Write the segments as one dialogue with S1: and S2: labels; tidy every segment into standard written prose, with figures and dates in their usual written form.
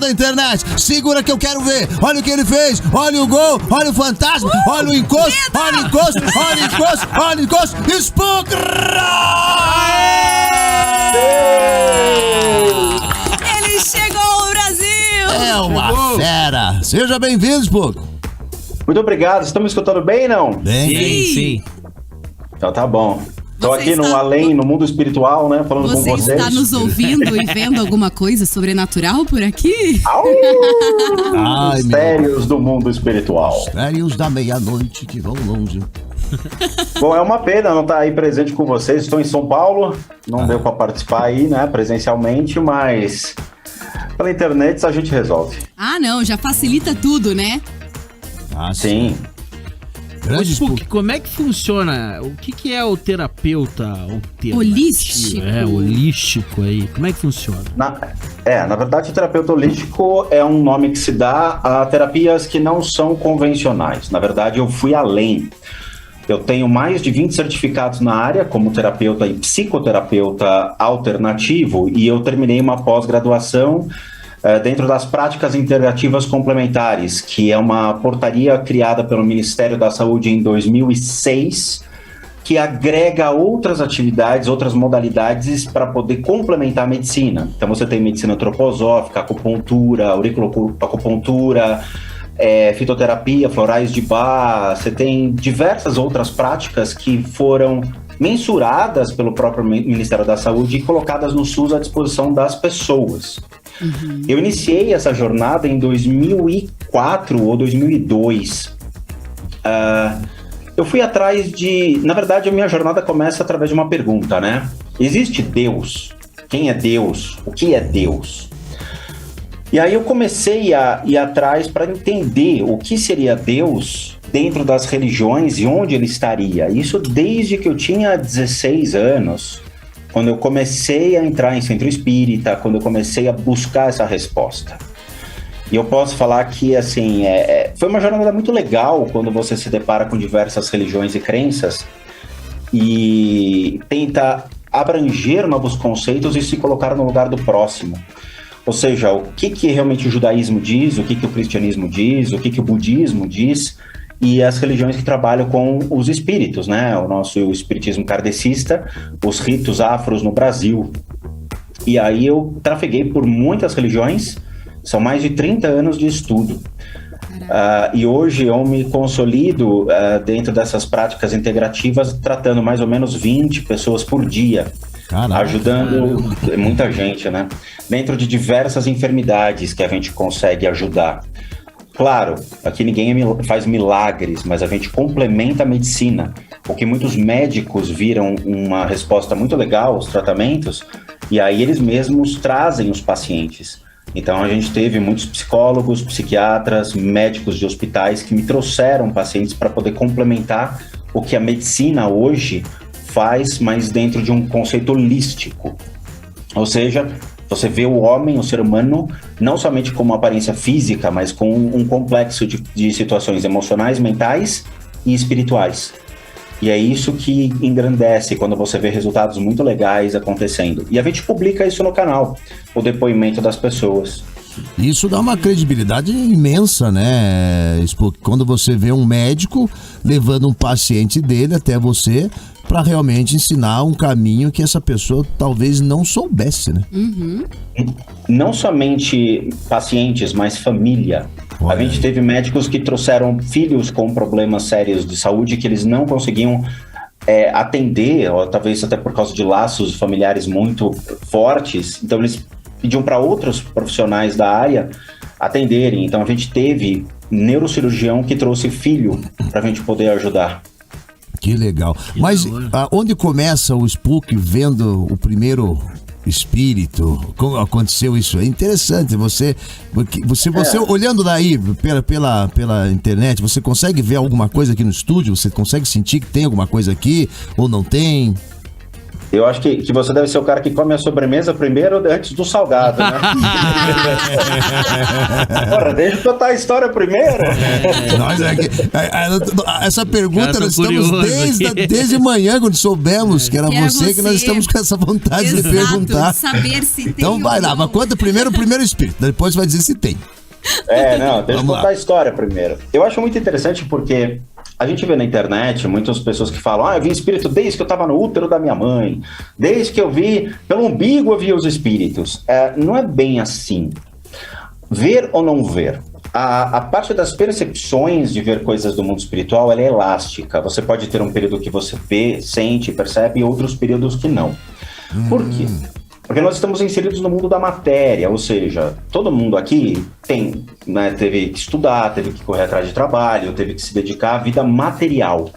S1: pela internet. Segura que eu quero ver. Olha o que ele fez. Olha o gol. Olha o fantasma. Olha o encosto. Olha o encosto. Olha o encosto. Olha o encosto. Spook!
S2: Ele chegou ao Brasil!
S1: É uma fera. Seja bem-vindo, Spook.
S3: Muito obrigado. Estão me escutando bem, não?
S1: Bem.
S2: Sim.
S3: Então tá bom. Estou
S2: Você
S3: aqui no
S2: está-
S3: além, no mundo espiritual, né? Falando com
S2: Você
S3: vocês.
S2: está nos ouvindo e vendo alguma coisa sobrenatural por aqui?
S3: Au!
S1: Ai,
S3: Mistérios do mundo espiritual.
S1: Mistérios da meia-noite que vão longe.
S3: Bom, é uma pena não estar aí presente com vocês. Estou em São Paulo, não deu para participar aí, né, presencialmente, mas pela internet a gente resolve.
S2: Ah, não, já facilita tudo, né?
S1: Ah,
S3: Sim.
S1: Grande
S4: Spook,
S1: Spook.
S4: como é que funciona? O que é o terapeuta alternativo?
S2: Holístico.
S4: Holístico aí. Como é que funciona?
S3: Na verdade, o terapeuta holístico é um nome que se dá a terapias que não são convencionais. Na verdade, eu fui além. Eu tenho mais de 20 certificados na área como terapeuta e psicoterapeuta alternativo e eu terminei uma pós-graduação dentro das práticas integrativas complementares, que é uma portaria criada pelo Ministério da Saúde em 2006, que agrega outras atividades, outras modalidades para poder complementar a medicina. Então você tem medicina antroposófica, acupuntura, auriculoacupuntura, fitoterapia, florais de Bach, você tem diversas outras práticas que foram mensuradas pelo próprio Ministério da Saúde e colocadas no SUS à disposição das pessoas. Uhum. Eu iniciei essa jornada em 2004 ou 2002. Eu fui atrás de... Na verdade, a minha jornada começa através de uma pergunta, né? Existe Deus? Quem é Deus? O que é Deus? E aí eu comecei a ir atrás para entender o que seria Deus dentro das religiões e onde ele estaria. Isso desde que eu tinha 16 anos, quando eu comecei a entrar em centro espírita, quando eu comecei a buscar essa resposta. E eu posso falar que, assim, foi uma jornada muito legal quando você se depara com diversas religiões e crenças e tenta abranger novos conceitos e se colocar no lugar do próximo. Ou seja, o que realmente o judaísmo diz, o que o cristianismo diz, o que o budismo diz, e as religiões que trabalham com os espíritos, né? O nosso espiritismo kardecista, os ritos afros no Brasil. E aí eu trafeguei por muitas religiões, são mais de 30 anos de estudo. E hoje eu me consolido dentro dessas práticas integrativas, tratando mais ou menos 20 pessoas por dia. Caraca, ajudando muita gente, né? Dentro de diversas enfermidades que a gente consegue ajudar. Claro, aqui ninguém faz milagres, mas a gente complementa a medicina, porque muitos médicos viram uma resposta muito legal aos tratamentos, e aí eles mesmos trazem os pacientes. Então a gente teve muitos psicólogos, psiquiatras, médicos de hospitais que me trouxeram pacientes para poder complementar o que a medicina hoje faz, mas dentro de um conceito holístico. Ou seja, você vê o homem, o ser humano, não somente com uma aparência física, mas com um complexo de situações emocionais, mentais e espirituais. E é isso que engrandece quando você vê resultados muito legais acontecendo. E a gente publica isso no canal, o depoimento das pessoas.
S1: Isso dá uma credibilidade imensa, né? Quando você vê um médico levando um paciente dele até você para realmente ensinar um caminho que essa pessoa talvez não soubesse, né?
S2: Uhum.
S3: Não somente pacientes, mas família. Olha. A gente teve médicos que trouxeram filhos com problemas sérios de saúde que eles não conseguiam atender, ou talvez até por causa de laços familiares muito fortes. Então eles pediam para outros profissionais da área atenderem. Então a gente teve neurocirurgião que trouxe filho para a gente poder ajudar.
S1: Que legal. Mas onde começa o Spook vendo o primeiro espírito? Como aconteceu isso? É interessante. Você olhando daí pela internet, você consegue ver alguma coisa aqui no estúdio? Você consegue sentir que tem alguma coisa aqui ou não tem?
S3: Eu acho que você deve ser o cara que come a sobremesa primeiro antes do salgado, né? Porra, deixa eu contar a história primeiro.
S1: Essa pergunta nós estamos desde manhã, quando soubemos que era você, que nós estamos com essa vontade de perguntar.
S2: Saber se
S1: então
S2: tem
S1: vai lá, mas conta primeiro o primeiro espírito, depois vai dizer se tem.
S3: Deixa eu contar a história primeiro. Eu acho muito interessante porque a gente vê na internet muitas pessoas que falam: eu vi espírito desde que eu estava no útero da minha mãe, desde que eu vi, pelo umbigo eu vi os espíritos. Não é bem assim. Ver ou não ver? A parte das percepções de ver coisas do mundo espiritual, ela é elástica. Você pode ter um período que você vê, sente, percebe, e outros períodos que não. Por quê? Porque nós estamos inseridos no mundo da matéria, ou seja, todo mundo aqui teve que estudar, teve que correr atrás de trabalho, teve que se dedicar à vida material.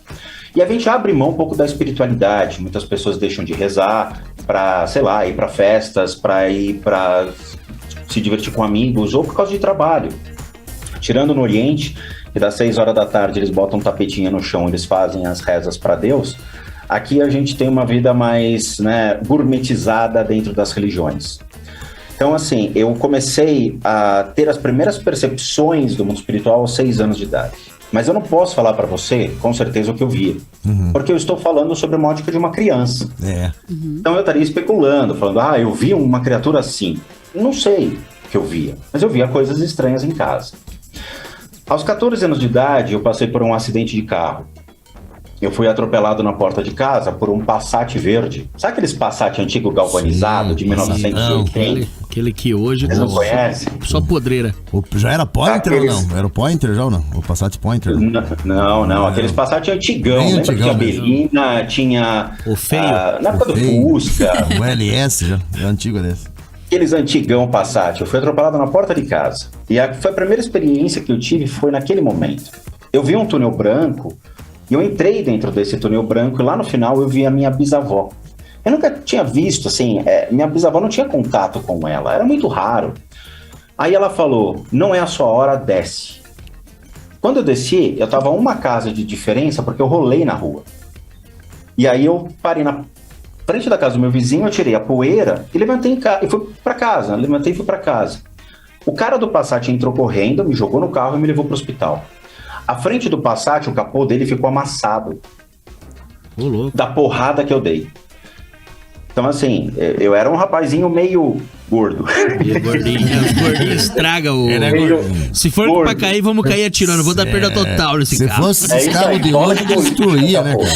S3: E a gente abre mão um pouco da espiritualidade. Muitas pessoas deixam de rezar para, sei lá, ir para festas, para ir para se divertir com amigos, ou por causa de trabalho. Tirando no Oriente, que das 6 horas da tarde eles botam um tapetinho no chão, eles fazem as rezas para Deus. Aqui a gente tem uma vida mais, gourmetizada dentro das religiões. Então, assim, eu comecei a ter as primeiras percepções do mundo espiritual aos 6 anos de idade. Mas eu não posso falar para você, com certeza, o que eu via. Porque eu estou falando sobre uma ótica de uma criança. Então eu estaria especulando, falando, eu vi uma criatura assim. Não sei o que eu via, mas eu via coisas estranhas em casa. Aos 14 anos de idade, eu passei por um acidente de carro. Eu fui atropelado na porta de casa por um Passat verde. Sabe aqueles Passat antigo galvanizado de 1980?
S4: Aquele que hoje...
S3: Você não conhece?
S4: Só podreira.
S1: Já era Pointer ou não? Era o Pointer já ou não? O Passat Pointer?
S3: Não. Aqueles Passat antigão.
S1: Bem
S3: Lembra
S1: antigão,
S3: que tinha Belina, tinha...
S4: O feio.
S3: Na época do Fusca.
S1: O LS já, é antigo desse.
S3: Aqueles antigão Passat. Eu fui atropelado na porta de casa. E foi a primeira experiência que eu tive, foi naquele momento. Eu vi um túnel branco. E eu entrei dentro desse túnel branco e lá no final eu vi a minha bisavó. Eu nunca tinha visto, assim, minha bisavó não tinha contato com ela, era muito raro. Aí ela falou, não é a sua hora, desce. Quando eu desci, eu tava a uma casa de diferença porque eu rolei na rua. E aí eu parei na frente da casa do meu vizinho, eu tirei a poeira e levantei e fui pra casa. Levantei e fui pra casa. O cara do Passat entrou correndo, me jogou no carro e me levou pro hospital. A frente do Passat, o capô dele ficou amassado. Da porrada que eu dei. Então, assim, eu era um rapazinho meio gordo.
S4: Gordinho estraga o... Se for gordo pra cair, vamos cair atirando. Vou dar perda total nesse carro.
S1: Se fosse esse carro de hoje, destruía, né, cara?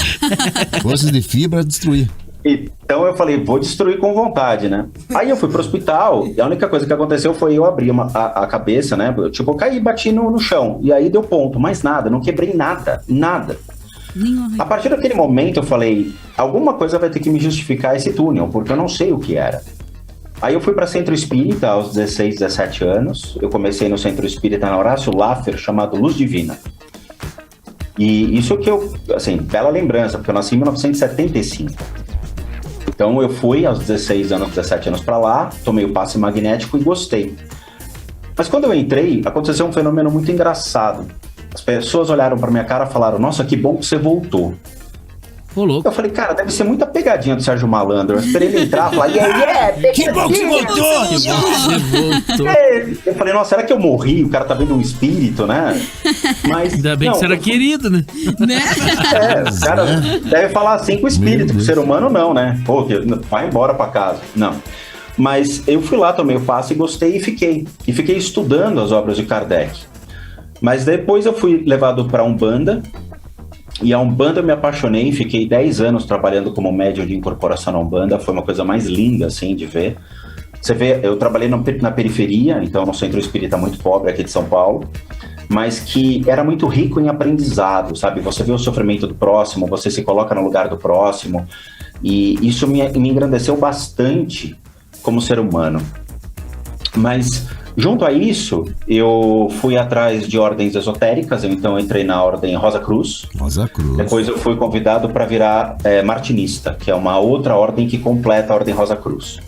S1: Se fosse de fibra, destruía.
S3: Então eu falei, vou destruir com vontade, né? Aí eu fui pro hospital e a única coisa que aconteceu foi eu abrir a cabeça, né? Tipo, eu caí e bati no chão. E aí deu ponto, mais nada, não quebrei nada. A partir daquele momento eu falei, alguma coisa vai ter que me justificar esse túnel, porque eu não sei o que era. Aí eu fui para Centro Espírita aos 16, 17 anos. Eu comecei no Centro Espírita na Horácio Laffer, chamado Luz Divina. E isso que eu, assim, bela lembrança, porque eu nasci em 1975. Então eu fui aos 16 anos, 17 anos para lá, tomei o passe magnético e gostei. Mas quando eu entrei, aconteceu um fenômeno muito engraçado. As pessoas olharam para minha cara e falaram, nossa, que bom que você voltou.
S4: Ô, louco.
S3: Eu falei, cara, deve ser muita pegadinha do Sérgio Malandro. Eu esperei ele entrar e falar,
S1: que bom que você voltou!
S3: Eu falei, nossa, será que eu morri? O cara tá vendo um espírito, né? Mas,
S4: ainda bem que você era querido, né?
S3: O cara deve falar assim com o espírito, com o ser humano não, né? Pô, vai embora pra casa. Não. Mas eu fui lá, tomei o passe e gostei e fiquei. E fiquei estudando as obras de Kardec. Mas depois eu fui levado pra Umbanda. E a Umbanda eu me apaixonei, fiquei 10 anos trabalhando como médium de incorporação na Umbanda, foi uma coisa mais linda, assim, de ver. Você vê, eu trabalhei na periferia, então no centro espírita muito pobre aqui de São Paulo, mas que era muito rico em aprendizado, sabe? Você vê o sofrimento do próximo, você se coloca no lugar do próximo, e isso me engrandeceu bastante como ser humano. Mas... junto a isso, eu fui atrás de ordens esotéricas, então entrei na ordem Rosa Cruz. Depois eu fui convidado para virar martinista, que é uma outra ordem que completa a ordem Rosa Cruz.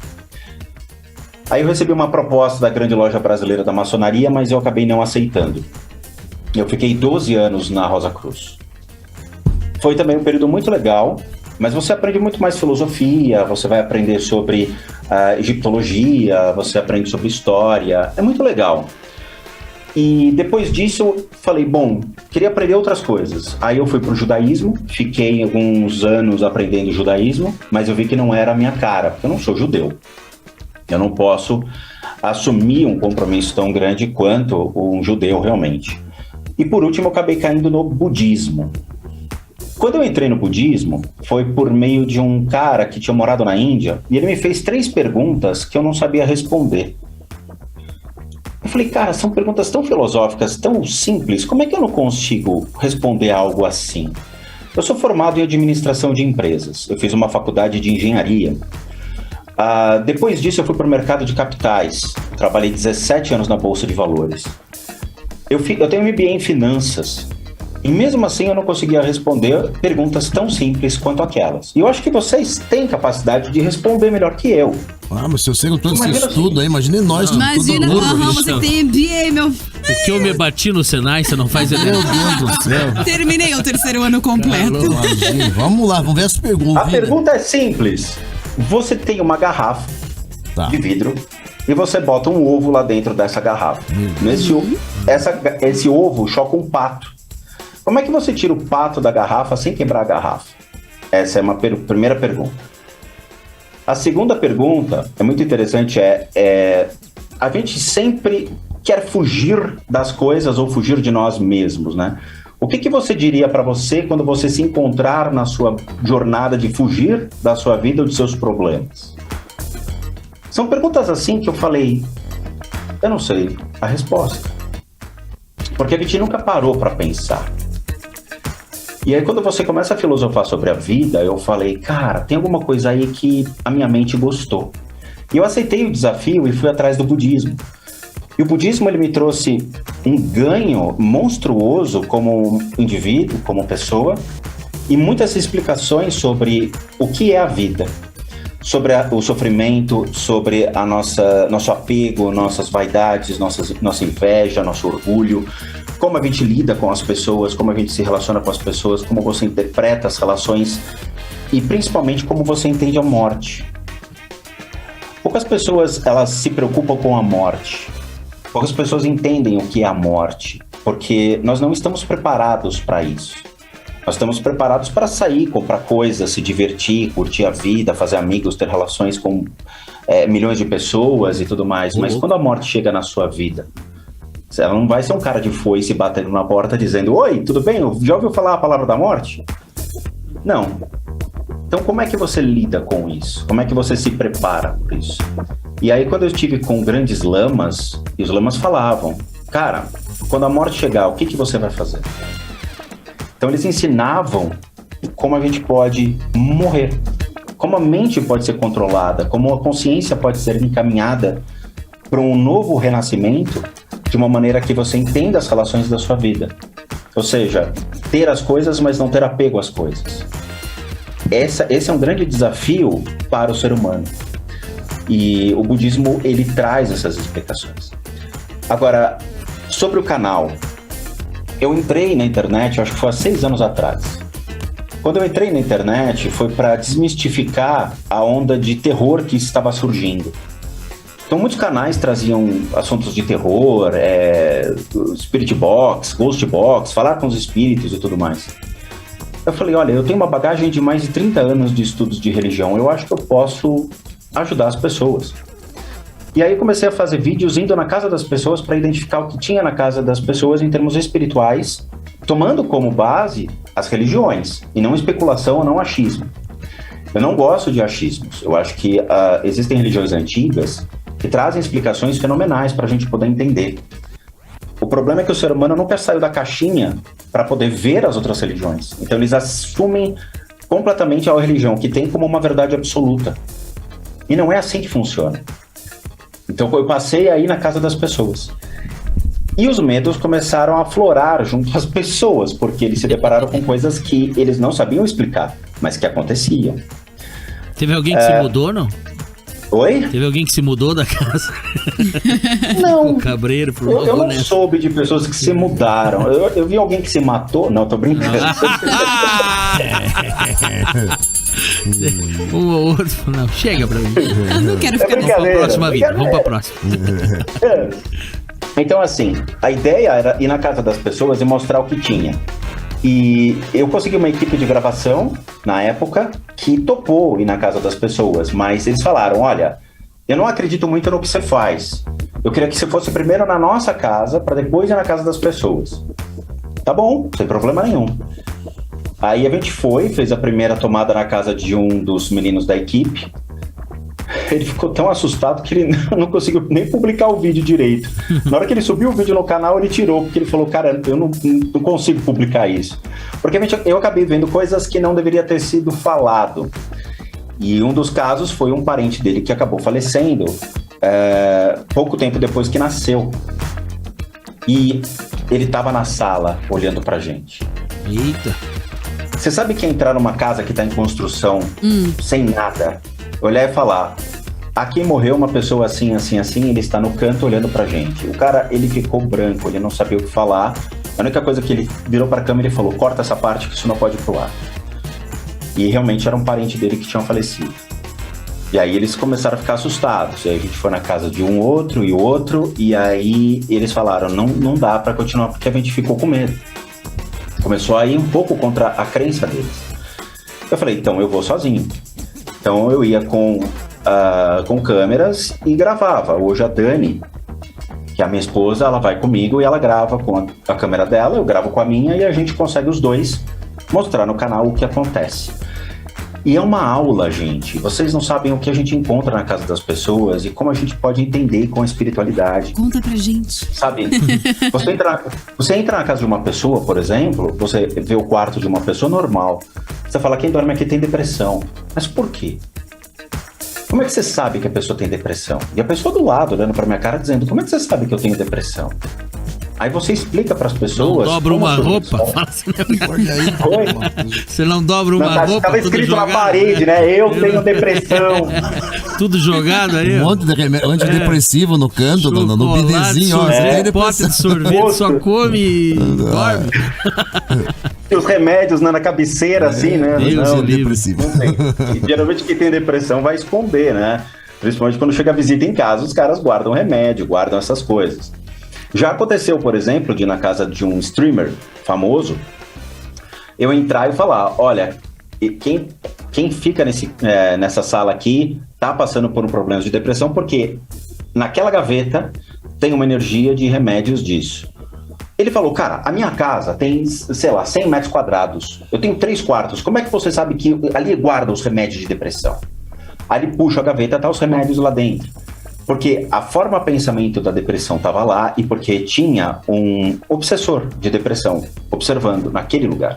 S3: Aí eu recebi uma proposta da grande loja brasileira da maçonaria, mas eu acabei não aceitando. Eu fiquei 12 anos na Rosa Cruz. Foi também um período muito legal, Mas você aprende muito mais filosofia, você vai aprender sobre egiptologia, você aprende sobre história, é muito legal. E depois disso eu falei, bom, queria aprender outras coisas. Aí eu fui pro judaísmo, fiquei alguns anos aprendendo judaísmo, mas eu vi que não era a minha cara, porque eu não sou judeu. Eu não posso assumir um compromisso tão grande quanto um judeu realmente. E por último eu acabei caindo no budismo. Quando eu entrei no budismo, foi por meio de um cara que tinha morado na Índia, e ele me fez 3 perguntas que eu não sabia responder. Eu falei, cara, são perguntas tão filosóficas, tão simples, como é que eu não consigo responder algo assim? Eu sou formado em administração de empresas, eu fiz uma faculdade de engenharia. Depois disso eu fui para o mercado de capitais, trabalhei 17 anos na Bolsa de Valores. Eu tenho um MBA em finanças, e mesmo assim eu não conseguia responder perguntas tão simples quanto aquelas. E eu acho que vocês têm capacidade de responder melhor que eu.
S1: Mas se eu sei com todo esse estudo aí, imagine nós.
S2: Imagina, você tem MBA, meu filho.
S4: O que eu me bati no Senai, você não faz ideia.
S1: Meu Deus do céu.
S2: Terminei o 3º ano completo.
S1: Imagina. Vamos lá, vamos ver as perguntas.
S3: A pergunta é simples. Você tem uma garrafa de vidro e você bota um ovo lá dentro dessa garrafa. Esse ovo choca um pato. Como é que você tira o pato da garrafa sem quebrar a garrafa? Essa é uma primeira pergunta. A segunda pergunta é muito interessante, a gente sempre quer fugir das coisas ou fugir de nós mesmos, né? O que você diria para você quando você se encontrar na sua jornada de fugir da sua vida ou de seus problemas? São perguntas assim que eu falei, eu não sei a resposta. Porque a gente nunca parou para pensar. E aí quando você começa a filosofar sobre a vida, eu falei, cara, tem alguma coisa aí que a minha mente gostou. E eu aceitei o desafio e fui atrás do budismo. E o budismo ele me trouxe um ganho monstruoso como indivíduo, como pessoa, e muitas explicações sobre o que é a vida, sobre o sofrimento, sobre nosso apego, nossas vaidades, nossa inveja, nosso orgulho, como a gente lida com as pessoas, como a gente se relaciona com as pessoas, como você interpreta as relações e principalmente como você entende a morte. Poucas pessoas elas se preocupam com a morte. Poucas pessoas entendem o que é a morte, porque nós não estamos preparados para isso. Nós estamos preparados para sair, comprar coisas, se divertir, curtir a vida, fazer amigos, ter relações com milhões de pessoas e tudo mais. Mas quando a morte chega na sua vida, ela não vai ser um cara de foice batendo na porta dizendo: oi, tudo bem? Já ouviu falar a palavra da morte? Não. Então como é que você lida com isso? Como é que você se prepara por isso? E aí quando eu estive com grandes lamas, e os lamas falavam: cara, quando a morte chegar, o que você vai fazer? Então eles ensinavam como a gente pode morrer, como a mente pode ser controlada, como a consciência pode ser encaminhada para um novo renascimento de uma maneira que você entenda as relações da sua vida. Ou seja, ter as coisas, mas não ter apego às coisas. Esse é um grande desafio para o ser humano. E o budismo, ele traz essas explicações. Agora, sobre o canal, eu entrei na internet, acho que foi há 6 anos atrás. Quando eu entrei na internet, foi para desmistificar a onda de terror que estava surgindo. Então, muitos canais traziam assuntos de terror, Spirit Box, Ghost Box, falar com os espíritos e tudo mais. Eu falei, olha, eu tenho uma bagagem de mais de 30 anos de estudos de religião, eu acho que eu posso ajudar as pessoas. E aí comecei a fazer vídeos indo na casa das pessoas para identificar o que tinha na casa das pessoas em termos espirituais, tomando como base as religiões, e não especulação ou não achismo. Eu não gosto de achismos, eu acho que existem religiões antigas que trazem explicações fenomenais para a gente poder entender. O problema é que o ser humano nunca saiu da caixinha para poder ver as outras religiões. Então eles assumem completamente a religião que tem como uma verdade absoluta. E não é assim que funciona. Então eu passei aí na casa das pessoas. E os medos começaram a aflorar junto às pessoas, porque eles se depararam com coisas que eles não sabiam explicar, mas que aconteciam.
S4: Teve alguém que se mudou, não?
S3: Oi?
S4: Teve alguém que se mudou da casa?
S3: Não.
S4: O cabreiro pro
S3: eu não soube de pessoas que se mudaram. Eu vi alguém que se matou. Não, tô brincando.
S4: Um ou outro, não, chega pra mim.
S2: Não quero ficar
S3: brincadeira.
S2: nessa.
S4: Próxima vida, vamos pra próxima.
S3: Então, assim, a ideia era ir na casa das pessoas e mostrar o que tinha. E eu consegui uma equipe de gravação, na época, que topou ir na casa das pessoas. Mas eles falaram, olha, eu não acredito muito no que você faz. Eu queria que você fosse primeiro na nossa casa, para depois ir na casa das pessoas. Tá bom, sem problema nenhum. Aí a gente fez a primeira tomada na casa de um dos meninos da equipe. Ele ficou tão assustado que ele não conseguiu nem publicar o vídeo direito. Na hora que ele subiu o vídeo no canal, ele tirou, porque ele falou, cara, eu não consigo publicar isso. Porque eu acabei vendo coisas que não deveria ter sido falado. E um dos casos foi um parente dele que acabou falecendo pouco tempo depois que nasceu. E ele estava na sala, olhando pra gente.
S4: Eita.
S3: Você sabe que é entrar numa casa que está em construção, sem nada, olhar e falar, aqui morreu uma pessoa assim, assim, assim, ele está no canto olhando pra gente. O cara, ele ficou branco, ele não sabia o que falar. A única coisa que ele virou pra câmera e falou, corta essa parte que isso não pode ir pro ar. E realmente era um parente dele que tinha falecido. E aí eles começaram a ficar assustados. E aí a gente foi na casa de um outro e outro, e aí eles falaram, não dá pra continuar, porque a gente ficou com medo. Começou a ir um pouco contra a crença deles. Eu falei, então eu vou sozinho. Então eu ia com câmeras e gravava. Hoje a Dani, que é a minha esposa, ela vai comigo e ela grava com a câmera dela, eu gravo com a minha e a gente consegue os dois mostrar no canal o que acontece. E é uma aula, gente. Vocês não sabem o que a gente encontra na casa das pessoas e como a gente pode entender com a espiritualidade.
S2: Conta pra gente.
S3: Sabe? Você entra na casa de uma pessoa, por exemplo, você vê o quarto de uma pessoa normal. Você fala, quem dorme aqui tem depressão. Mas por quê? Como é que você sabe que a pessoa tem depressão? E a pessoa do lado, olhando pra minha cara, dizendo, como é que você sabe que eu tenho depressão? Aí você explica pras pessoas...
S4: Não dobra uma roupa? Fala assim,
S1: Olha aí.
S4: você não dobra uma roupa?
S3: Tava escrito na parede, né? Eu tenho depressão.
S4: Tudo jogado aí,
S1: Um monte de remédio antidepressivo no canto, no bidezinho, ó. Você tem
S4: pote de
S1: depressão.
S4: sorvete, só come e dorme.
S3: E os remédios na cabeceira, assim, né?
S4: Deus
S3: Não,
S1: Depressivo.
S3: não sei. E geralmente quem tem depressão vai esconder, né? Principalmente quando chega a visita em casa, os caras guardam remédio, guardam essas coisas. Já aconteceu, por exemplo, de ir na casa de um streamer famoso, eu entrar e falar, olha, quem fica nessa sala aqui tá passando por um problema de depressão, porque naquela gaveta tem uma energia de remédios disso. Ele falou, cara, a minha casa tem, sei lá, 100 metros quadrados, eu tenho 3 quartos, como é que você sabe que ali guarda os remédios de depressão? Aí ele puxa a gaveta, tá os remédios lá dentro. Porque a forma pensamento da depressão estava lá e porque tinha um obsessor de depressão observando naquele lugar.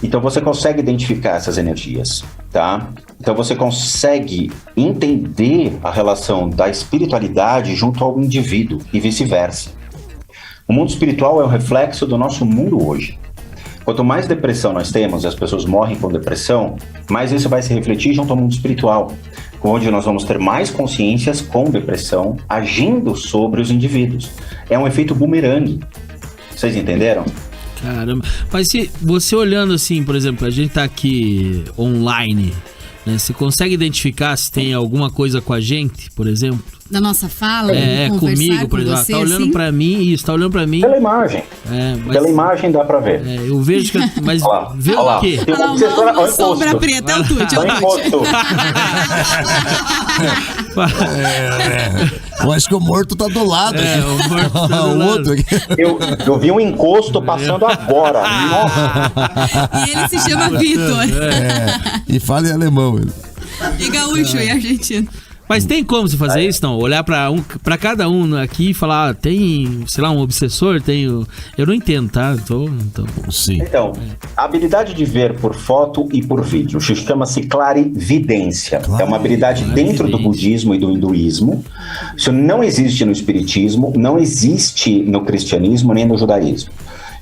S3: Então você consegue identificar essas energias, tá? Então você consegue entender a relação da espiritualidade junto ao indivíduo e vice-versa. O mundo espiritual é o reflexo do nosso mundo hoje. Quanto mais depressão nós temos e as pessoas morrem com depressão, mais isso vai se refletir junto ao mundo espiritual, onde nós vamos ter mais consciências com depressão agindo sobre os indivíduos. É um efeito bumerangue. Vocês entenderam?
S4: Caramba. Mas se você olhando assim, por exemplo, a gente tá aqui online, né? Você consegue identificar se tem alguma coisa com a gente, por exemplo?
S2: Da nossa fala?
S4: Comigo, por exemplo.
S2: Você,
S4: tá olhando
S2: assim?
S4: pra mim, isso, tá olhando pra mim.
S3: Pela imagem.
S4: Mas,
S3: Pela imagem dá pra ver.
S4: eu vejo que... Mas vê o quê?
S3: Tem
S2: Olha lá, uma sombra preta, é o Tuti, é o Tuti.
S1: Eu acho que o morto tá do lado.
S4: O morto tá do
S1: O
S4: lado.
S1: outro aqui.
S3: Eu vi um encosto passando agora. Nossa.
S2: E ele se chama Vitor.
S1: E fala em alemão. Ele.
S2: E gaúcho e argentino.
S4: Mas tem como você fazer isso, não? Olhar pra cada um aqui e falar, tem, sei lá, um obsessor, eu não entendo, tá?
S1: Sim.
S3: Então, a habilidade de ver por foto e por vídeo chama-se clarividência. É uma habilidade dentro do budismo e do hinduísmo. Isso não existe no espiritismo, não existe no cristianismo nem no judaísmo.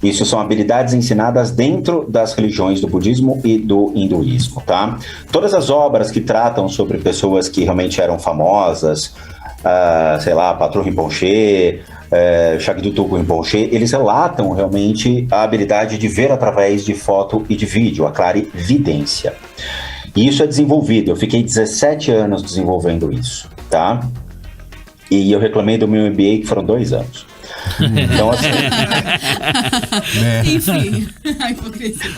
S3: Isso são habilidades ensinadas dentro das religiões do budismo e do hinduísmo, tá? Todas as obras que tratam sobre pessoas que realmente eram famosas, sei lá, Patrul Rinpoche, Shagdutu Rinpoche, eles relatam realmente a habilidade de ver através de foto e de vídeo, a clarividência. E isso é desenvolvido, eu fiquei 17 anos desenvolvendo isso, tá? E eu reclamei do meu MBA, que foram 2 anos. Então, assim...
S2: Enfim, a hipocrisia.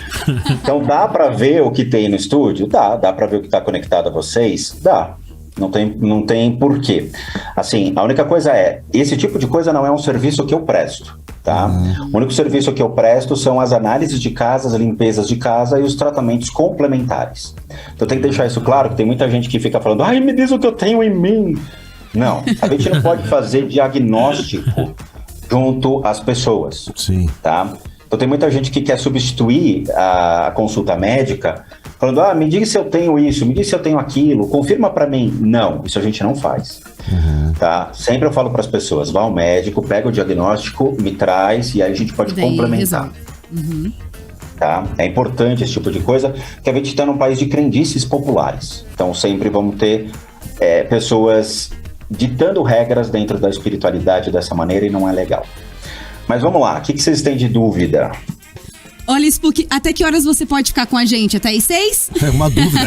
S3: Então, dá pra ver o que tem no estúdio? Dá pra ver o que tá conectado a vocês? Dá. Não tem porquê. Assim, a única coisa esse tipo de coisa não é um serviço que eu presto, tá? O único serviço que eu presto são as análises de casa, as limpezas de casa e os tratamentos complementares. Então tem que deixar isso claro, que tem muita gente que fica falando, ai, me diz o que eu tenho em mim. Não, a gente não pode fazer diagnóstico junto às pessoas.
S1: Sim.
S3: Tá? Então tem muita gente que quer substituir a consulta médica falando, me diga se eu tenho isso, me diga se eu tenho aquilo, confirma para mim. Não, isso a gente não faz. Tá? Sempre eu falo para as pessoas, vá ao médico, pega o diagnóstico, me traz e aí a gente pode complementar. Tá? É importante esse tipo de coisa, que a gente está num país de crendices populares. Então sempre vamos ter pessoas ditando regras dentro da espiritualidade dessa maneira e não é legal. Mas vamos lá, o que vocês têm de dúvida?
S2: Olha, Spook, até que horas você pode ficar com a gente? Até às 6?
S1: É uma dúvida.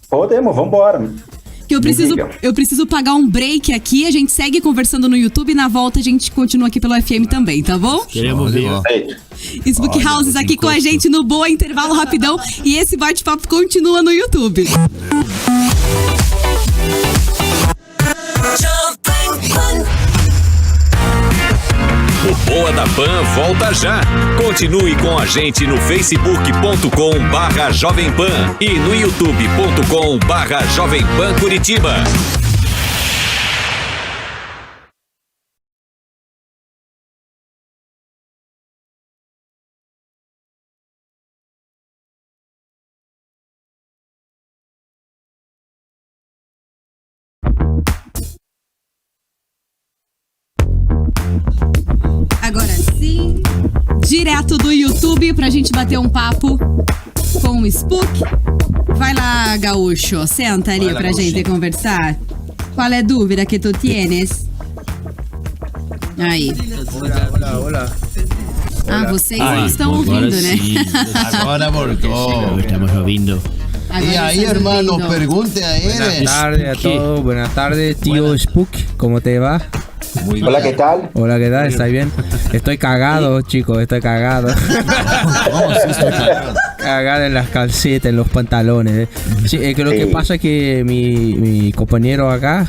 S3: Podemos, vambora.
S2: Que eu preciso pagar um break aqui, a gente segue conversando no YouTube e na volta a gente continua aqui pelo FM também, tá bom?
S4: Queremos ver.
S2: Spook Houses aqui com a gente no Boa Intervalo Rapidão e esse bate-papo continua no YouTube.
S5: O Boa da Pan volta já. Continue com a gente no facebook.com/Jovem Pan e no youtube.com/Jovem Pan Curitiba.
S2: Agora sim, direto do YouTube pra gente bater um papo com o Spook. Vai lá, gaúcho, senta ali pra gente conversar. Qual é a dúvida que tu tienes? Aí.
S6: Olá.
S2: Vocês não estão ouvindo, né?
S1: Agora voltou.
S4: Estamos ouvindo.
S2: Agora
S1: E aí,
S2: estás
S1: hermano,
S2: ouvindo.
S1: pergunte a
S6: Buenas
S1: ele.
S6: tardes a todos, buenas tardes, tío Spook, ¿cómo te va?
S3: Hola, ¿qué tal?
S6: Hola, ¿qué tal? ¿Estás bien? Estoy cagado, chicos, estoy cagado.
S1: Vamos, estoy cagado.
S6: Cagado en las calcetas, en los pantalones. Sí, que lo que pasa es que mi compañero acá,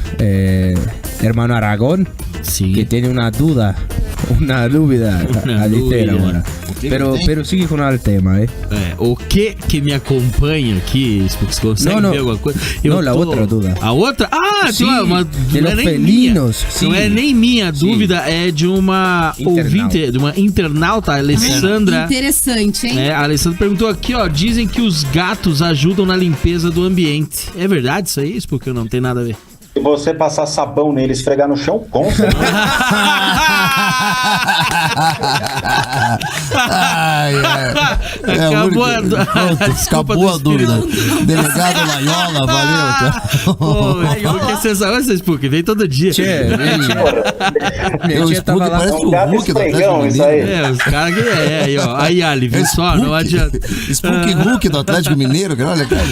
S6: hermano Aragón,
S4: Sí.
S6: que tiene una dúvida
S4: dúvida.
S6: agora. Pero sigue com o tema,
S4: O que me acompanha aqui, você consegue ver alguma coisa?
S6: Não, a outra dúvida.
S4: A outra?
S6: Sim,
S4: não
S6: los
S4: é nem
S6: felinos,
S4: minha.
S6: sim.
S4: Não é nem minha. A dúvida é de uma ouvinte, de uma internauta, a Alessandra.
S2: Interessante, hein?
S4: A Alessandra perguntou aqui, ó, dizem que os gatos ajudam na limpeza do ambiente. É verdade isso aí? Isso porque não tem nada a ver.
S3: Se você passar sabão nele e esfregar no chão, com certeza.
S1: Acabou a dúvida. Delegado Laiola, valeu.
S4: Porque vocês, porque vem todo dia.
S6: Minha tia tava lá.
S1: Parece
S3: Um
S1: o
S3: gato
S1: Hulk do
S3: esfregão,
S1: Atlético
S3: isso aí.
S1: Mineiro.
S4: Os caras que aí, ó. Aí, Ali, viu só? Não adianta.
S1: Spook Hulk do Atlético Mineiro, cara, olha, cara.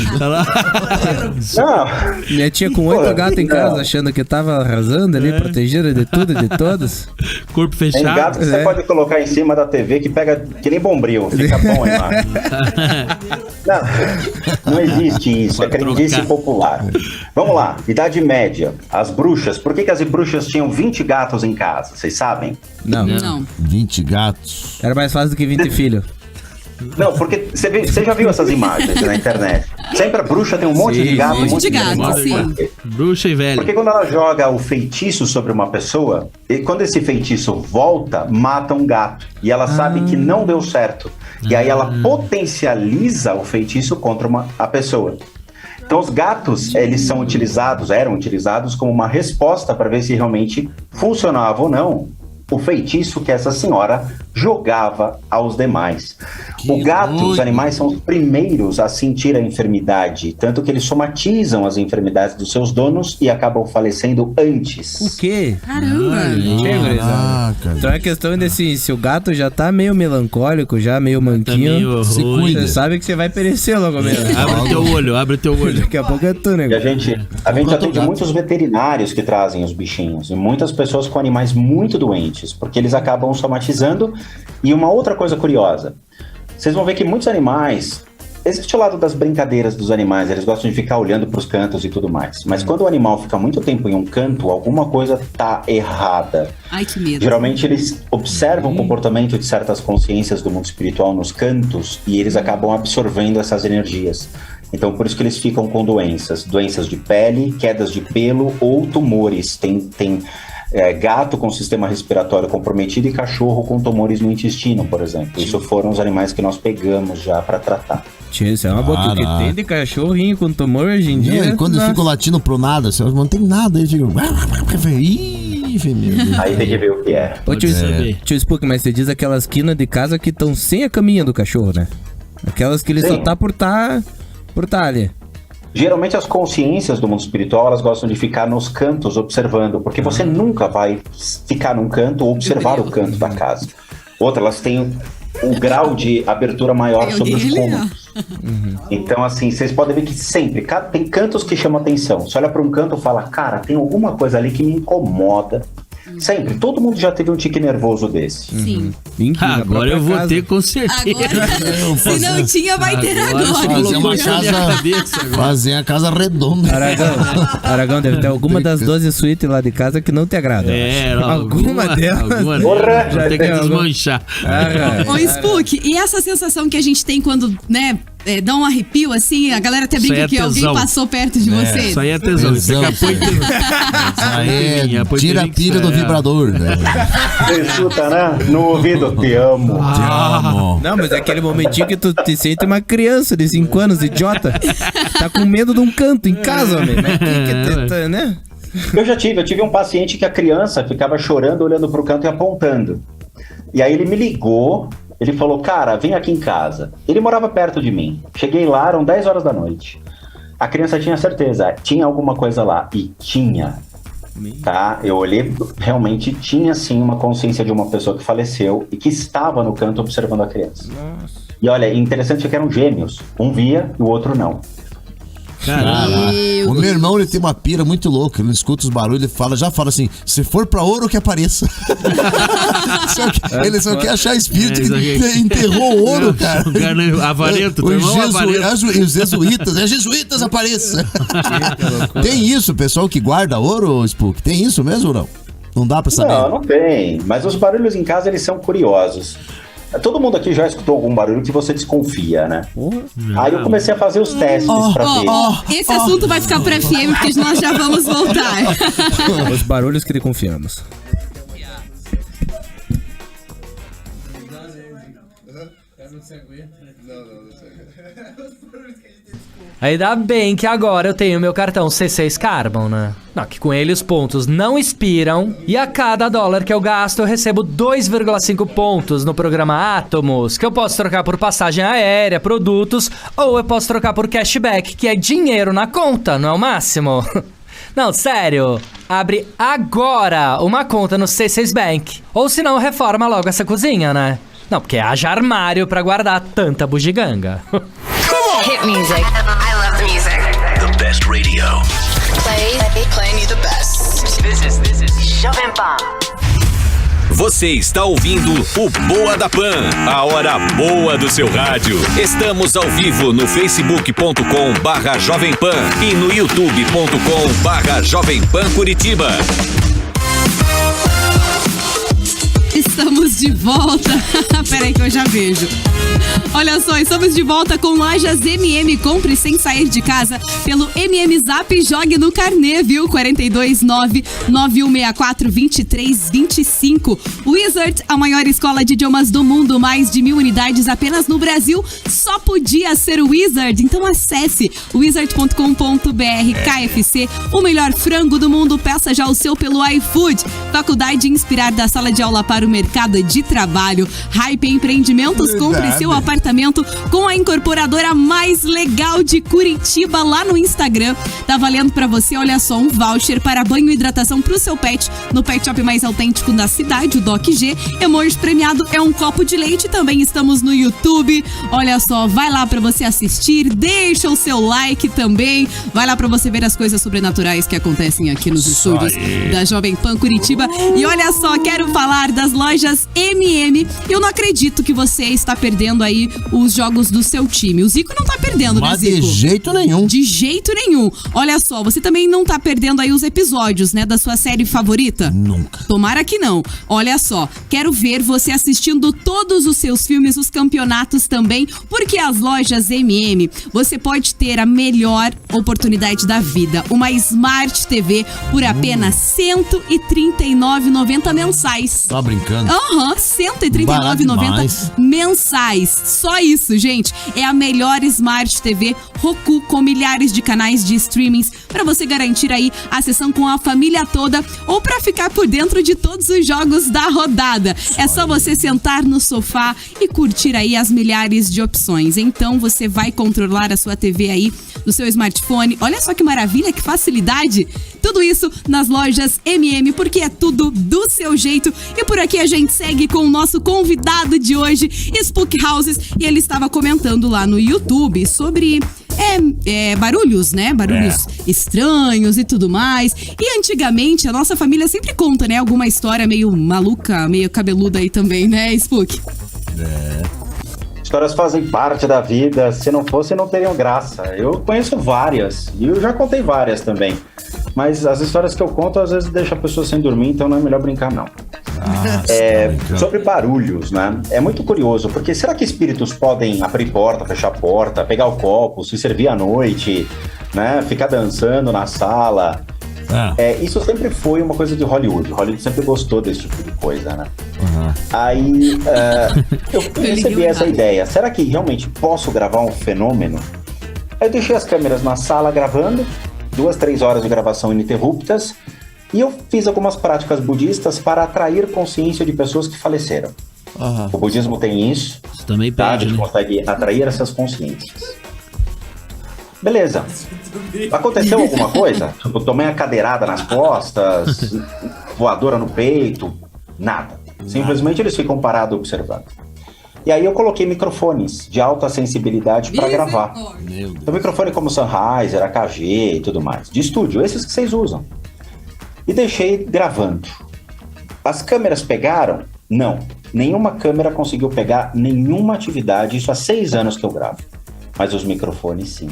S3: Não,
S6: Minha tia com 8 gatos em casa, achando que tava arrasando ali, protegida de tudo e de todos.
S4: Corpo
S3: tem
S4: fechado.
S3: gato que você pode colocar em cima da TV que pega que nem bombril, fica bom a imagem. Não existe isso, é
S4: Pode
S3: crendice
S4: trocar.
S3: popular. Vamos lá, Idade Média. As bruxas, por que as bruxas tinham 20 gatos em casa? Vocês sabem?
S2: Não.
S1: 20 gatos.
S6: Era mais fácil do que 20 filhos.
S3: Não, porque você já viu essas imagens na internet. Sempre a bruxa tem um monte de gato, um monte de
S2: gato,
S3: animal.
S2: sim.
S3: Por quê?
S4: Bruxa e velho.
S3: Porque quando ela joga o feitiço sobre uma pessoa, e quando esse feitiço volta, mata um gato. E ela sabe que não deu certo. E aí ela potencializa o feitiço contra a pessoa. Então os gatos, eles eram utilizados como uma resposta para ver se realmente funcionava ou não o feitiço que essa senhora jogava aos demais. O gato, os animais são os primeiros a sentir a enfermidade, tanto que eles somatizam as enfermidades dos seus donos e acabam falecendo antes.
S6: O quê?
S2: Caramba!
S6: Então a questão é assim, se o gato já tá meio melancólico, já meio manquinho,
S4: se cuida.
S6: você sabe que você vai perecer logo mesmo.
S4: Abre teu olho.
S6: Daqui a pouco é tu, né?
S3: E a gente atende muitos veterinários que trazem os bichinhos e muitas pessoas com animais muito doentes, porque eles acabam somatizando. E uma outra coisa curiosa, vocês vão ver que muitos animais, existe o lado das brincadeiras dos animais, eles gostam de ficar olhando para os cantos e tudo mais, mas quando o animal fica muito tempo em um canto, alguma coisa tá errada.
S2: Ai, que medo.
S3: Geralmente eles observam o comportamento de certas consciências do mundo espiritual nos cantos e eles acabam absorvendo essas energias. Então, por isso que eles ficam com doenças de pele, quedas de pelo ou tumores. Tem gato com sistema respiratório comprometido e cachorro com tumores no intestino, por exemplo. Isso foram os animais que nós pegamos já para tratar.
S6: Tio, isso é uma boa. O que tem de cachorrinho com tumor hoje em dia.
S1: E quando eles ficam latindo pro nada, assim, não tem nada, eles ficam...
S3: Aí tem que ver o que é.
S6: Ô, tio Spook, mas você diz aquelas quinas de casa que estão sem a caminha do cachorro, né? Aquelas que ele só tá por tá ali.
S3: Geralmente as consciências do mundo espiritual, elas gostam de ficar nos cantos observando, porque você nunca vai ficar num canto ou observar o canto da casa. Outra, elas têm um grau de abertura maior sobre os cômodos. Então, assim, vocês podem ver que sempre tem cantos que chamam atenção. Você olha para um canto e fala, cara, tem alguma coisa ali que me incomoda. Sempre, todo mundo já teve um tique nervoso desse.
S2: Sim.
S4: Agora eu vou ter com certeza.
S2: Agora, se não tinha, vai ter agora.
S1: Fazer a casa redonda.
S6: Aragão, deve ter alguma das 12 suítes lá de casa que não te agrada. Alguma delas.
S4: Já tem que desmanchar.
S2: Ô, Spook, e essa sensação que a gente tem quando, né, dá um arrepio assim, a galera até brinca que alguém passou perto de você.
S4: Isso aí é tesão. Isso
S1: aí tira a pilha do vibrador.
S3: Você escuta, né? No ouvido, te amo.
S1: Te amo.
S6: Não, mas é aquele momentinho que tu te sente uma criança de 5 anos, idiota. Tá com medo de um canto em casa, homem. Mas né?
S3: Eu tive um paciente que a criança ficava chorando, olhando pro canto e apontando. E aí ele me ligou. Ele falou, cara, vem aqui em casa. Ele morava perto de mim. Cheguei lá, eram 10 horas da noite. A criança tinha certeza, tinha alguma coisa lá. E tinha, tá? Eu olhei, realmente tinha sim uma consciência de uma pessoa que faleceu e que estava no canto observando a criança. Nossa. E olha, interessante que eram gêmeos. Um via e o outro não.
S1: Caraca. O meu irmão, ele tem uma pira muito louca. Ele escuta os barulhos, ele já fala assim, se for pra ouro que apareça. Ele só quer achar espírito que enterrou o ouro, cara.
S4: Avarento,
S1: os jesuítas apareça. Tem isso, o pessoal que guarda ouro, Spook? Tem isso mesmo ou não? Não dá pra saber?
S3: Não tem. Mas os barulhos em casa, eles são curiosos. Todo mundo aqui já escutou algum barulho que você desconfia, né? Aí eu comecei a fazer os testes pra ver.
S2: Esse assunto vai ficar pra FM, porque nós já vamos voltar.
S6: Os barulhos que confiamos.
S7: Ainda bem que agora eu tenho meu cartão C6 Carbon, né? Não, que com ele os pontos não expiram e a cada dólar que eu gasto eu recebo 2,5 pontos no programa Atomos, que eu posso trocar por passagem aérea, produtos, ou eu posso trocar por cashback, que é dinheiro na conta, não é o máximo? Não, sério, abre agora uma conta no C6 Bank, ou senão reforma logo essa cozinha, né? Não, porque haja armário pra guardar tanta bugiganga.
S8: Hit music. I love the music.
S5: The best radio.
S8: Playing you the best. This is Jovem Pan.
S5: Você está ouvindo o Boa da Pan, a hora boa do seu rádio. Estamos ao vivo no facebook.com/Jovem Pan e no youtube.com/Jovem Pan Curitiba.
S2: Estamos de volta. Peraí que eu já vejo. Olha só, estamos de volta com Lojas MM. Compre sem sair de casa pelo MM Zap e jogue no carnê, viu? 429-9164-2325. Wizard, a maior escola de idiomas do mundo, mais de 1.000 unidades apenas no Brasil. Só podia ser o Wizard. Então acesse wizard.com.br. KFC, o melhor frango do mundo. Peça já o seu pelo iFood. Faculdade Inspirar, da sala de aula para o mercado de trabalho. Hype Empreendimentos, compre seu apartamento com a incorporadora mais legal de Curitiba lá no Instagram. Tá valendo pra você, olha só, um voucher para banho e hidratação pro seu pet no pet shop mais autêntico da cidade, o Doc G. Emoji premiado é um copo de leite. Também estamos no YouTube. Olha só, vai lá pra você assistir, deixa o seu like também. Vai lá pra você ver as coisas sobrenaturais que acontecem aqui nos estúdios da Jovem Pan Curitiba. E olha só, quero falar das lojas MM. Eu não acredito que você está perdendo aí os jogos do seu time. O Zico não tá perdendo,
S1: Mas
S2: né, Zico?
S1: de jeito nenhum.
S2: De jeito nenhum. Olha só, você também não tá perdendo aí os episódios, né, da sua série favorita?
S1: Nunca.
S2: Tomara que não. Olha só, quero ver você assistindo todos os seus filmes, os campeonatos também, porque as lojas MM, você pode ter a melhor oportunidade da vida. Uma Smart TV por apenas R$ 139,90 mensais.
S1: Tá brincando?
S2: Aham, R$ 139,90 mensais. Só isso, gente. É a melhor Smart TV Roku, com milhares de canais de streamings para você garantir aí a sessão com a família toda ou para ficar por dentro de todos os jogos da rodada. É só você sentar no sofá e curtir aí as milhares de opções. Então você vai controlar a sua TV aí no seu smartphone. Olha só que maravilha, que facilidade. Tudo isso nas lojas MM, porque é tudo do seu jeito. E por aqui a gente segue com o nosso convidado de hoje, Spook Houses, e ele estava comentando lá no YouTube sobre barulhos, né? Barulhos estranhos e tudo mais. E antigamente a nossa família sempre conta, né? Alguma história meio maluca, meio cabeluda aí também, né, Spook?
S3: Histórias fazem parte da vida. Se não fosse, não teriam graça. Eu conheço várias. E eu já contei várias também. Mas as histórias que eu conto, às vezes, deixam a pessoa sem dormir, então não é melhor brincar, não. Sobre barulhos, né? É muito curioso, porque será que espíritos podem abrir porta, fechar porta, pegar o copo, se servir à noite, né? Ficar dançando na sala? Isso sempre foi uma coisa de Hollywood. Hollywood sempre gostou desse tipo de coisa, né? Aí eu recebi essa ideia. Será que realmente posso gravar um fenômeno? Aí eu deixei as câmeras na sala gravando, 2-3 horas de gravação ininterruptas, e eu fiz algumas práticas budistas para atrair consciência de pessoas que faleceram. O budismo tem isso.
S4: Você também
S3: tá?
S4: pede,
S3: A gente
S4: né?
S3: consegue atrair essas consciências. Beleza. Aconteceu alguma coisa? Tipo, tomei a cadeirada nas costas, voadora no peito, nada. Simplesmente eles ficam parados observando. E aí eu coloquei microfones de alta sensibilidade para gravar. Então microfone como Sennheiser, AKG e tudo mais. De estúdio, esses que vocês usam. E deixei gravando. As câmeras pegaram? Não. Nenhuma câmera conseguiu pegar nenhuma atividade. Isso há 6 anos que eu gravo. Mas os microfones sim.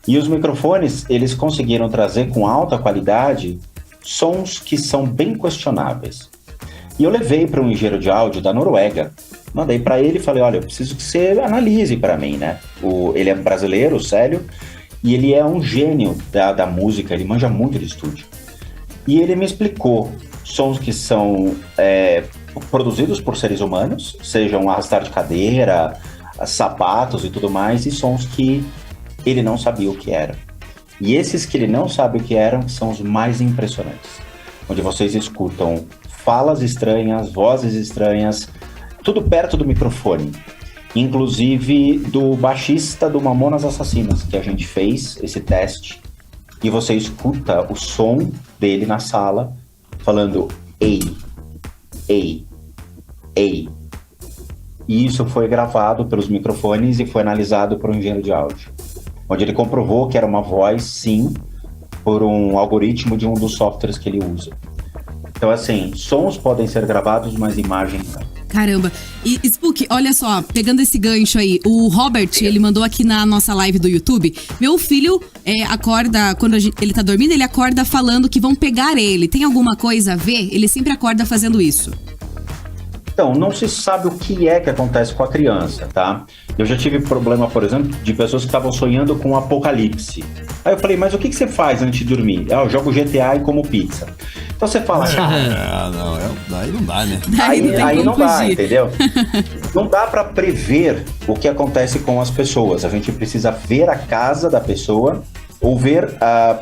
S3: E os microfones, eles conseguiram trazer com alta qualidade sons que são bem questionáveis. E eu levei para um engenheiro de áudio da Noruega. Mandei para ele e falei, olha, eu preciso que você analise para mim, né? Ele é brasileiro, o Célio, e ele é um gênio da música, ele manja muito de estúdio. E ele me explicou sons que são produzidos por seres humanos, sejam arrastar de cadeira, sapatos e tudo mais, e sons que ele não sabia o que eram. E esses que ele não sabe o que eram são os mais impressionantes, onde vocês escutam falas estranhas, vozes estranhas, tudo perto do microfone, inclusive do baixista do Mamonas Assassinas, que a gente fez esse teste, e você escuta o som dele na sala, falando ei, ei, ei. E isso foi gravado pelos microfones e foi analisado por um engenheiro de áudio, onde ele comprovou que era uma voz, sim, por um algoritmo de um dos softwares que ele usa. Então, assim, sons podem ser gravados, mas imagens não.
S2: Caramba. E, Spook, olha só, pegando esse gancho aí, o Robert, ele mandou aqui na nossa live do YouTube, meu filho acorda, quando ele tá dormindo, ele acorda falando que vão pegar ele. Tem alguma coisa a ver? Ele sempre acorda fazendo isso.
S3: Então, não se sabe o que é que acontece com a criança, tá? Eu já tive problema, por exemplo, de pessoas que estavam sonhando com o apocalipse. Aí eu falei, mas o que você faz antes de dormir? Eu jogo GTA e como pizza. Então você fala,
S1: Daí não dá, né?
S3: Aí não dá, entendeu? Não dá para prever o que acontece com as pessoas. A gente precisa ver a casa da pessoa ou ver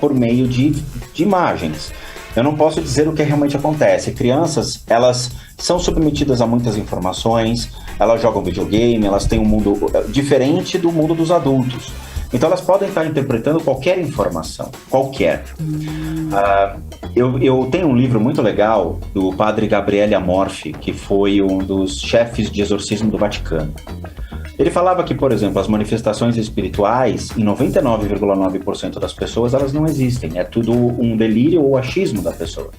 S3: por meio de imagens. Eu não posso dizer o que realmente acontece. Crianças, elas são submetidas a muitas informações, elas jogam videogame, elas têm um mundo diferente do mundo dos adultos. Então elas podem estar interpretando qualquer informação, qualquer. Eu tenho um livro muito legal do padre Gabriele Amorfi, que foi um dos chefes de exorcismo do Vaticano. Ele falava que, por exemplo, as manifestações espirituais, em 99,9% das pessoas, elas não existem. É tudo um delírio ou achismo da pessoa.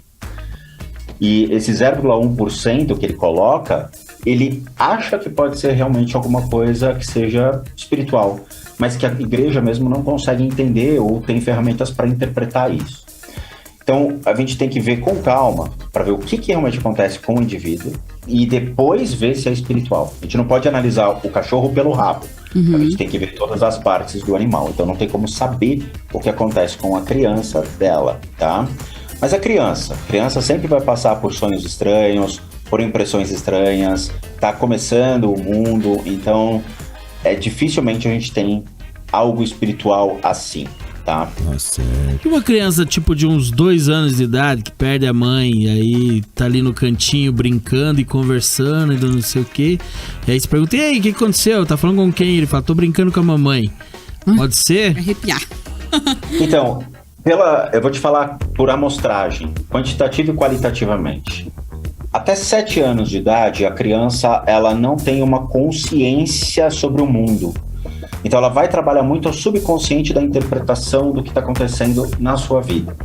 S3: E esse 0,1% que ele coloca, ele acha que pode ser realmente alguma coisa que seja espiritual, mas que a igreja mesmo não consegue entender ou tem ferramentas para interpretar isso. Então, a gente tem que ver com calma para ver o que realmente acontece com o indivíduo e depois ver se é espiritual. A gente não pode analisar o cachorro pelo rabo. A gente tem que ver todas as partes do animal. Então, não tem como saber o que acontece com a criança dela, tá? Mas a criança sempre vai passar por sonhos estranhos, por impressões estranhas, tá começando o mundo, então dificilmente a gente tem algo espiritual assim. Tá.
S1: Nossa,
S4: E uma criança tipo de uns 2 anos de idade que perde a mãe e aí tá ali no cantinho brincando e conversando e não sei o que. E aí você pergunta, e aí, o que aconteceu? Tá falando com quem? Ele fala, tô brincando com a mamãe. Pode ser?
S2: Arrepiar.
S3: Então, eu vou te falar por amostragem, quantitativa e qualitativamente. Até 7 anos de idade, a criança ela não tem uma consciência sobre o mundo. Então ela vai trabalhar muito o subconsciente da interpretação do que está acontecendo na sua vida.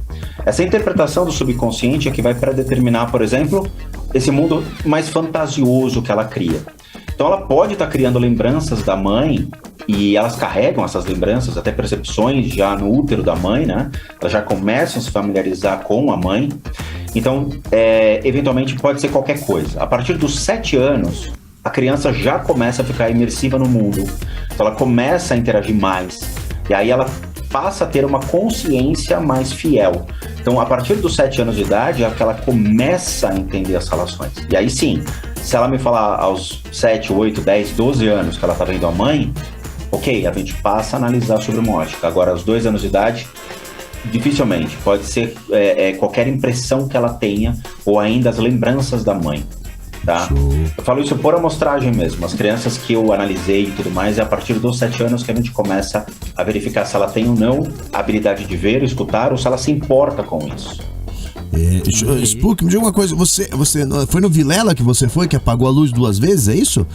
S3: Essa interpretação do subconsciente é que vai predeterminar, por exemplo, esse mundo mais fantasioso que ela cria. Então ela pode estar criando lembranças da mãe e elas carregam essas lembranças, até percepções já no útero da mãe, né? Elas já começam a se familiarizar com a mãe. Então, eventualmente pode ser qualquer coisa. A partir dos 7 anos, a criança já começa a ficar imersiva no mundo. Então ela começa a interagir mais. E aí ela passa a ter uma consciência mais fiel. Então, a partir dos 7 anos de idade, é que ela começa a entender as relações. E aí sim, se ela me falar aos 7, 8, 10, 12 anos que ela tá vendo a mãe, ok, a gente passa a analisar sobre uma ótica. Agora, aos 2 anos de idade, dificilmente. Pode ser qualquer impressão que ela tenha ou ainda as lembranças da mãe. Tá? Eu falo isso por amostragem mesmo. As crianças que eu analisei e tudo mais, é a partir dos 7 anos que a gente começa a verificar se ela tem ou não a habilidade de ver, escutar, ou se ela se importa com isso.
S1: Spook, me diga uma coisa, você foi no Vilela que você foi, que apagou a luz 2 vezes, é isso?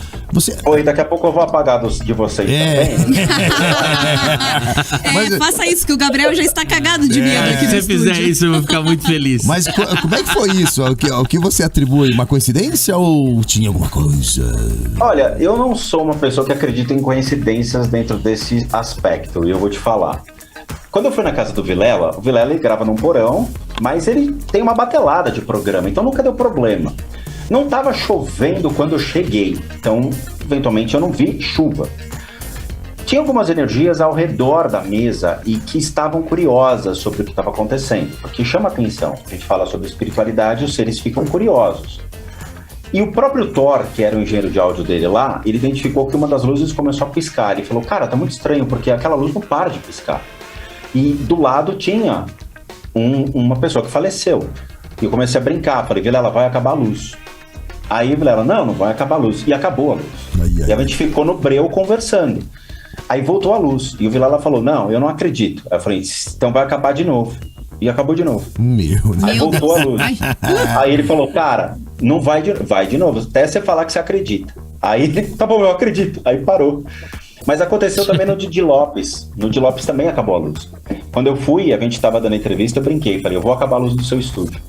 S3: Oi, daqui a pouco eu vou apagar de vocês também.
S1: Mas-
S2: Faça isso, que o Gabriel já está cagado de medo aqui
S4: Se
S2: no
S4: você
S2: estúdio.
S4: fizer isso, eu vou ficar muito feliz.
S1: Mas como é que foi isso? O que você atribui? Uma coincidência ou tinha alguma coisa?
S3: Olha, eu não sou uma pessoa que acredita em coincidências dentro desse aspecto, e eu vou te falar. Quando eu fui na casa do Vilela, o Vilela ele grava num porão, mas ele tem uma batelada de programa, então nunca deu problema. Não estava chovendo quando eu cheguei, então eventualmente eu não vi chuva. Tinha algumas energias ao redor da mesa e que estavam curiosas sobre o que estava acontecendo, porque chama atenção. A gente fala sobre espiritualidade, os seres ficam curiosos. E o próprio Thor, que era o engenheiro de áudio dele lá, ele identificou que uma das luzes começou a piscar. Ele falou, cara, tá muito estranho, porque aquela luz não para de piscar. E do lado tinha uma pessoa que faleceu. E eu comecei a brincar, falei, Vilela, vai acabar a luz. Aí o Vilela, não vai acabar a luz. E acabou a luz. E a gente ficou no breu conversando. Aí voltou a luz. E o Vilela falou, não, eu não acredito. Aí eu falei, então vai acabar de novo. E acabou de novo.
S1: Meu Deus.
S3: Aí voltou a luz. Aí ele falou, cara, não vai de novo, até você falar que você acredita. Aí ele, tá bom, eu acredito. Aí parou. Mas aconteceu também no Didi Lopes. No Didi Lopes também acabou a luz. Quando eu fui, a gente tava dando entrevista, eu brinquei, falei, eu vou acabar a luz do seu estúdio.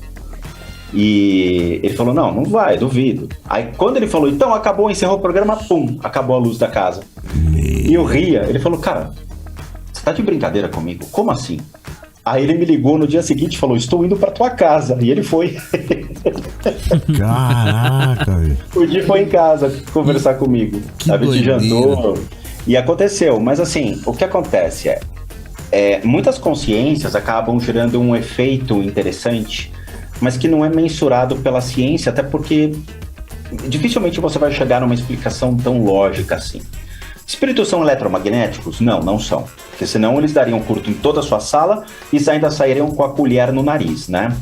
S3: E ele falou, não vai, duvido. Aí quando ele falou, então acabou, encerrou o programa, pum, acabou a luz da casa. E eu ria, ele falou, cara, você tá de brincadeira comigo? Como assim? Aí ele me ligou no dia seguinte e falou, estou indo pra tua casa. E ele foi.
S1: Caraca, velho.
S3: O Di foi em casa conversar comigo.
S1: Que
S3: A gente
S1: doideira.
S3: jantou. E aconteceu. Mas assim, o que acontece muitas consciências acabam gerando um efeito interessante, mas que não é mensurado pela ciência, até porque dificilmente você vai chegar numa explicação tão lógica assim. Espíritos são eletromagnéticos? Não, não são. Porque senão eles dariam curto em toda a sua sala e ainda sairiam com a colher no nariz, né?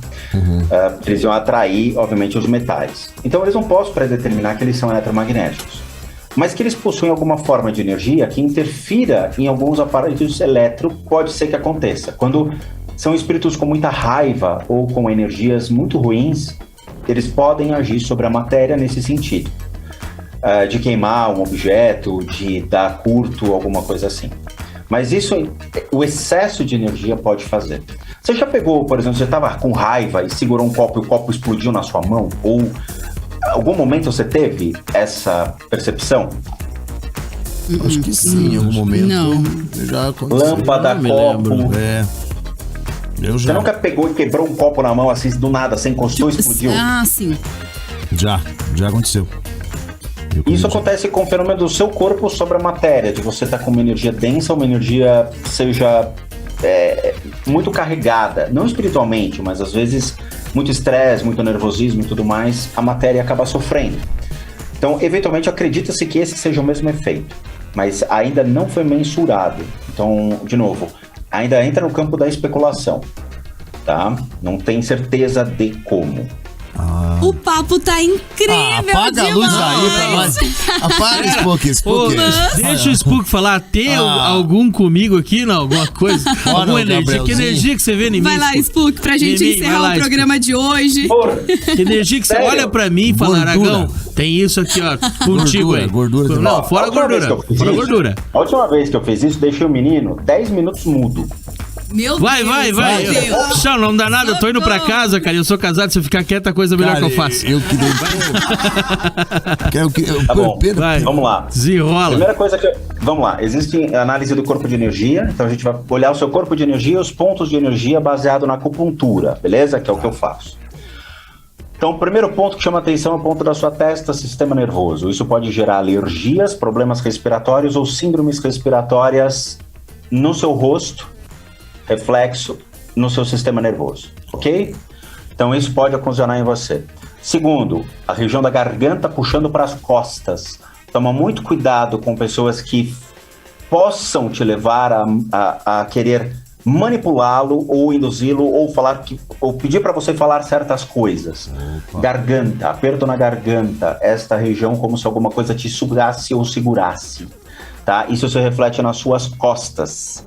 S3: Eles iam atrair, obviamente, os metais. Então eles não posso predeterminar que eles são eletromagnéticos. Mas que eles possuem alguma forma de energia que interfira em alguns aparelhos elétricos, pode ser que aconteça. Quando são espíritos com muita raiva ou com energias muito ruins, eles podem agir sobre a matéria nesse sentido. De queimar um objeto, de dar curto, alguma coisa assim. Mas isso, o excesso de energia pode fazer. Você já pegou, por exemplo, você estava com raiva e segurou um copo e o copo explodiu na sua mão? Ou algum momento você teve essa percepção?
S1: Acho que sim, em algum momento.
S2: Não.
S1: Já aconteceu.
S3: Lâmpada,
S4: não me
S3: copo.
S4: lembro.
S1: É. Eu
S3: Você
S1: já.
S3: nunca pegou e quebrou um copo na mão assim, do nada, sem encostou, explodiu?
S2: Ah, sim.
S1: Já aconteceu.
S3: Isso acontece com o fenômeno do seu corpo sobre a matéria, de você estar com uma energia densa, uma energia seja muito carregada, não espiritualmente, mas às vezes muito estresse, muito nervosismo e tudo mais, a matéria acaba sofrendo. Então, eventualmente, acredita-se que esse seja o mesmo efeito, mas ainda não foi mensurado. Então, de novo, ainda entra no campo da especulação, tá? Não tem certeza de como.
S2: O papo tá incrível
S1: Apaga a luz aí pra nós. Apaga Spook.
S4: Ô, deixa o Spook falar. Tem algum comigo aqui, não? Alguma coisa? Alguma energia? Que energia que você vê em mim?
S2: Vai lá, Spook, pra gente
S4: Em mim, vai
S2: encerrar
S4: lá,
S2: o programa de hoje.
S4: Que energia que você
S3: Sério?
S4: olha pra mim e fala, Aragão, tem isso aqui, ó, contigo aí.
S1: Gordura.
S4: Não, fora a gordura. Fora a gordura.
S3: A última vez que eu fiz isso, deixei o menino 10 minutos mudo.
S2: Meu
S4: Vai.
S2: Deus. Meu Deus.
S4: Tchau, não dá nada, eu tô indo pra casa, cara. Eu sou casado, se eu ficar quieto, a coisa melhor que eu faço.
S1: Eu que
S3: Tá bom.
S4: Vai.
S3: Vamos lá.
S4: Desenrola.
S3: Primeira coisa que... Vamos lá. Existe análise do corpo de energia. Então a gente vai olhar o seu corpo de energia e os pontos de energia baseado na acupuntura, beleza? Que é o que eu faço. Então o primeiro ponto que chama atenção é o ponto da sua testa, sistema nervoso. Isso pode gerar alergias, problemas respiratórios ou síndromes respiratórias no seu rosto, reflexo no seu sistema nervoso, ok? Então isso pode ocasionar em você. Segundo, a região da garganta puxando para as costas. Toma muito cuidado com pessoas que possam te levar a querer manipulá-lo ou induzi-lo ou pedir para você falar certas coisas. Garganta, aperto na garganta, esta região como se alguma coisa te sugasse ou segurasse, tá? Isso se reflete nas suas costas.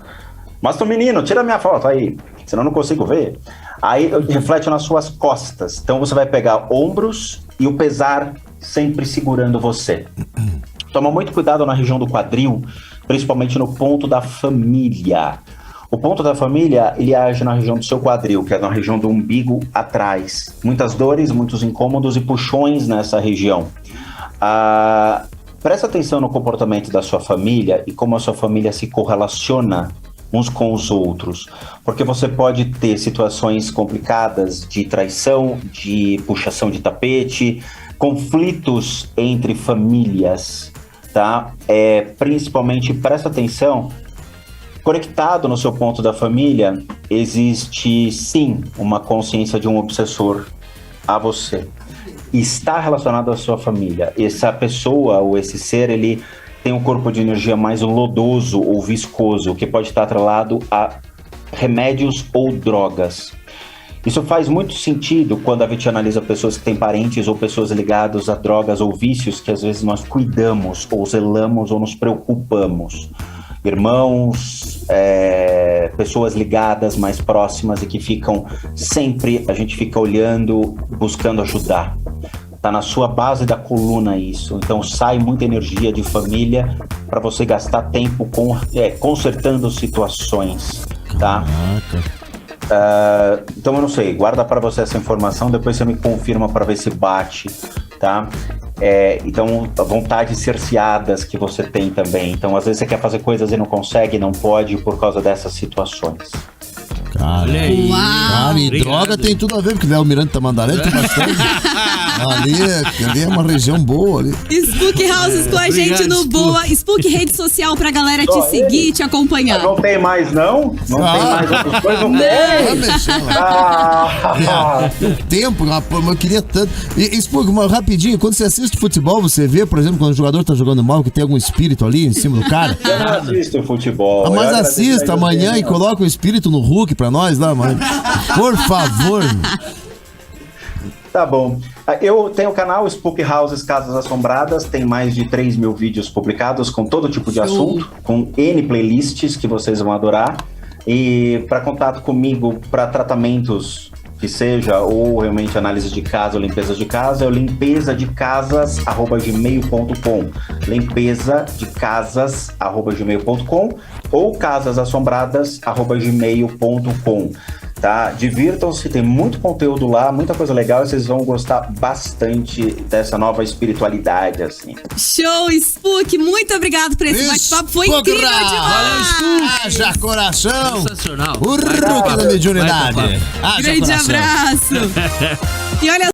S3: Mas tu menino, tira minha foto aí, senão eu não consigo ver. Aí reflete nas suas costas. Então você vai pegar ombros e o pesar sempre segurando você. Toma muito cuidado na região do quadril, principalmente no ponto da família. O ponto da família, ele age na região do seu quadril, que é na região do umbigo atrás. Muitas dores, muitos incômodos e puxões nessa região. Presta atenção no comportamento da sua família e como a sua família se correlaciona uns com os outros, porque você pode ter situações complicadas de traição, de puxação de tapete, conflitos entre famílias, tá? Principalmente, presta atenção, conectado no seu ponto da família, existe sim uma consciência de um obsessor a você. Está relacionado à sua família. Essa pessoa ou esse ser, ele tem um corpo de energia mais lodoso ou viscoso, que pode estar atrelado a remédios ou drogas. Isso faz muito sentido quando a gente analisa pessoas que têm parentes ou pessoas ligadas a drogas ou vícios que às vezes nós cuidamos ou zelamos ou nos preocupamos. Irmãos, pessoas ligadas mais próximas e que ficam sempre, a gente fica olhando, buscando ajudar. Tá na sua base da coluna isso. Então sai muita energia de família para você gastar tempo consertando situações, tá? Então eu não sei, guarda para você essa informação, depois você me confirma para ver se bate, tá? Então, vontades cerceadas que você tem também. Então, às vezes você quer fazer coisas e não consegue, não pode por causa dessas situações.
S4: Olha aí.
S2: Uau.
S1: Cara, e
S4: Obrigado.
S1: droga tem tudo a ver, porque o Almirante Tamandaré tem bastante. ali é uma região boa ali.
S2: Spook Houses com a gente no
S4: Spook.
S2: Boa. Spook rede social pra galera te seguir e te acompanhar.
S3: Não tem mais, não? Não tem mais outras coisas? Não
S1: Tá
S3: tem?
S1: mexendo lá.
S3: Ah,
S1: O tempo, rapaz, mas eu queria tanto. E Spook, mas rapidinho, quando você assiste futebol, você vê, por exemplo, quando o jogador tá jogando mal, que tem algum espírito ali em cima do cara?
S3: eu não assisto futebol.
S1: Ah,
S3: Eu
S1: mas
S3: agradeço
S1: assista
S3: aí
S1: amanhã
S3: você,
S1: e coloca o espírito no Hulk pra nós lá, mano. Por favor.
S3: Tá bom. Eu tenho o canal Spook Houses Casas Assombradas, tem mais de 3 mil vídeos publicados com todo tipo de assunto, com N playlists que vocês vão adorar. E para contato comigo, para tratamentos que seja, ou realmente análise de casa ou limpeza de casa, é o limpezadecasas@gmail.com, limpezadecasas@gmail.com ou casasassombradas@gmail.com. Tá? Divirtam-se, tem muito conteúdo lá, muita coisa legal, e vocês vão gostar bastante dessa nova espiritualidade, assim.
S2: Show, Spook. Muito obrigado por esse bate-papo. Foi
S1: Spook
S2: incrível
S1: Ra.
S2: demais.
S1: Haja coração.
S4: Sensacional.
S1: O Hulk da mediunidade.
S4: Vai,
S1: Haja
S2: Grande
S1: coração.
S2: abraço. E olha